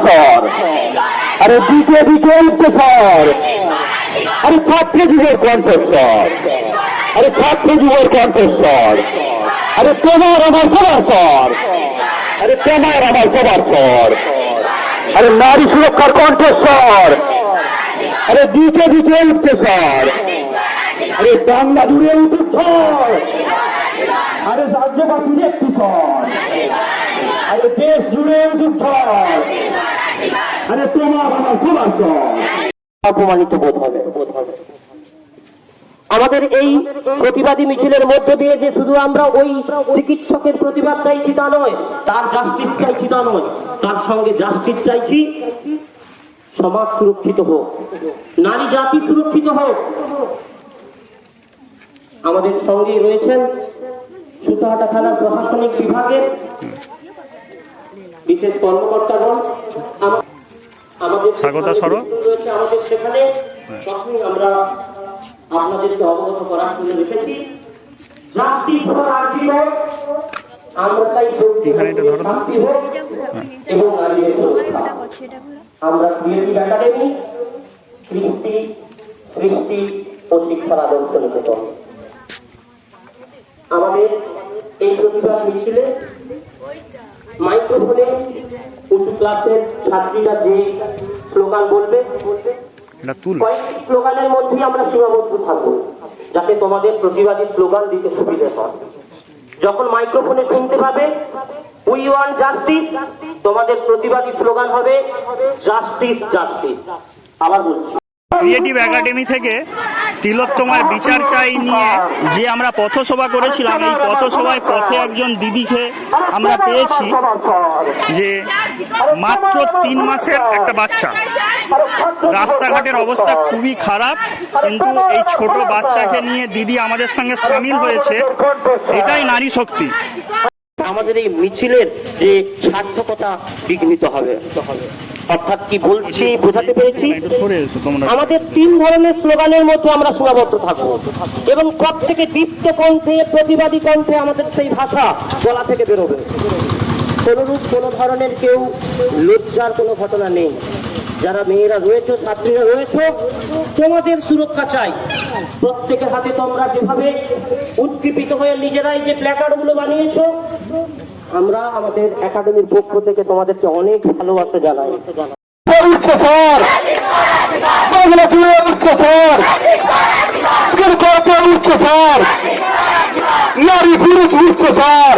কণ্ঠস্বর, আরে দিকে দিকে উচ্চস্বর, আরে ছাত্র যুগের কণ্ঠস্বর, আরে ছাত্র যুগের কণ্ঠস্বর, আরে তোমার আমার সবার স্বর, আরে তোমার আমার সবার স্বর, আরে নারী সুরক্ষার কণ্ঠস্বর, আরে দিকে দিকে উচ্চস্বর, আরে বাংলা জুড়ে উঠুক ঝড়, আরে রাজ্যবাসীর একটু স্বর, আরে দেশ জুড়ে উঠুক ঝড়, আরে তোমার আমার সবার স্বর। অপমানিত বোধ হবে। আমাদের এই প্রতিবাদী মিছিলের মধ্য দিয়ে যে শুধু আমরা ওই চিকিৎসকের প্রতিবাদ চাইছি তা নয়, তার জাস্টিস চাইছি তা নয়, তার সঙ্গে জাস্টিস চাইছি সমাজ সুরক্ষিত হোক, নারী জাতি সুরক্ষিত হোক। আমাদের সঙ্গে রয়েছেন সুতাহাটা থানার প্রশাসনিক বিভাগের বিশেষ কর্মকর্তাগণ। আমাদের রয়েছে আমাদের সেখানে, তখনই আমরা আপনাদেরকে অবগত করার জন্য রেখেছি। জাস্টিস ফর আরজিও, আমরা তাই শান্তি হোক এবং নারীদের সুরক্ষা। আমরা ক্রিয়েটিভ একাডেমি, কৃষ্টি, সৃষ্টি ও শিক্ষার আদর্শ নিকেতন। আমাদের এই প্রতিবাদ মিছিলে মাইক্রোফোনে উঁচু ক্লাসের ছাত্রীরা যে স্লোগান বলবে, কয়েকটি স্লোগানের মধ্যেই আমরা সীমাবদ্ধ থাকবো, যাতে তোমাদের প্রতিবাদী স্লোগান দিতে সুবিধা হয়। যখন মাইক্রোফোনে শুনতে পাবে উই ওয়ান্ট জাস্টিস, তোমাদের প্রতিবাদী স্লোগান হবে জাস্টিস জাস্টিস। আবার বলছি, ক্রিয়েটিভ একাডেমি থেকে তিলোত্তমার বিচার চাই নিয়ে যে আমরা পথসভা করেছিলাম, এই পথসভায় পথে একজন দিদিকে আমরা পেয়েছি যে মাত্র 3 মাসের একটা বাচ্চা, রাস্তাঘাটের অবস্থা খুবই খারাপ, কিন্তু এই ছোট বাচ্চাকে নিয়ে দিদি আমাদের সঙ্গে সামিল হয়েছে। এটাই নারী শক্তি। আমাদের এই মিছিলের যে সার্থকতা বিঘ্নিত হবে, অর্থাৎ কি বলছি বোঝাতে পেরেছি। আমাদের 3 ধরনের স্লোগানের মধ্যে আমরা সীমাবদ্ধ থাকবো এবং প্রত্যেকে দীপ্ত কণ্ঠে, প্রতিবাদী কণ্ঠে আমাদের সেই ভাষা গলা থেকে বেরোবে। কোনরূপ কোনো ধরনের কেউ লজ্জার কোনো ঘটনা নেই। যারা মেয়েরা রয়েছে, ছাত্রীরা রয়েছে, তোমাদের সুরক্ষা চাই। প্রত্যেকের হাতে তোমরা যেভাবে উদ্দীপিত হয়ে নিজেরাই যে প্ল্যাকার্ডগুলো বানিয়েছো, আমরা আমাদের একাডেমির পক্ষ থেকে তোমাদেরকে অনেক ভালোবাসা জানাই। নারী পুরুষ উচ্চতর,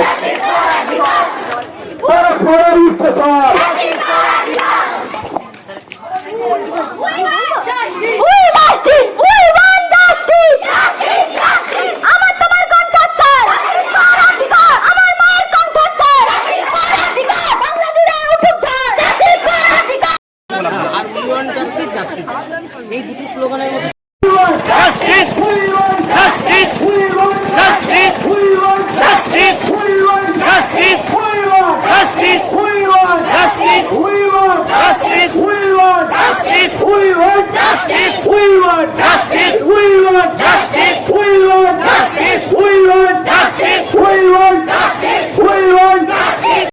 উচ্চতর, এই দুটি স্লোগানের মধ্যে Justice! Justice! Justice! Justice! Justice! Justice! Justice! Justice!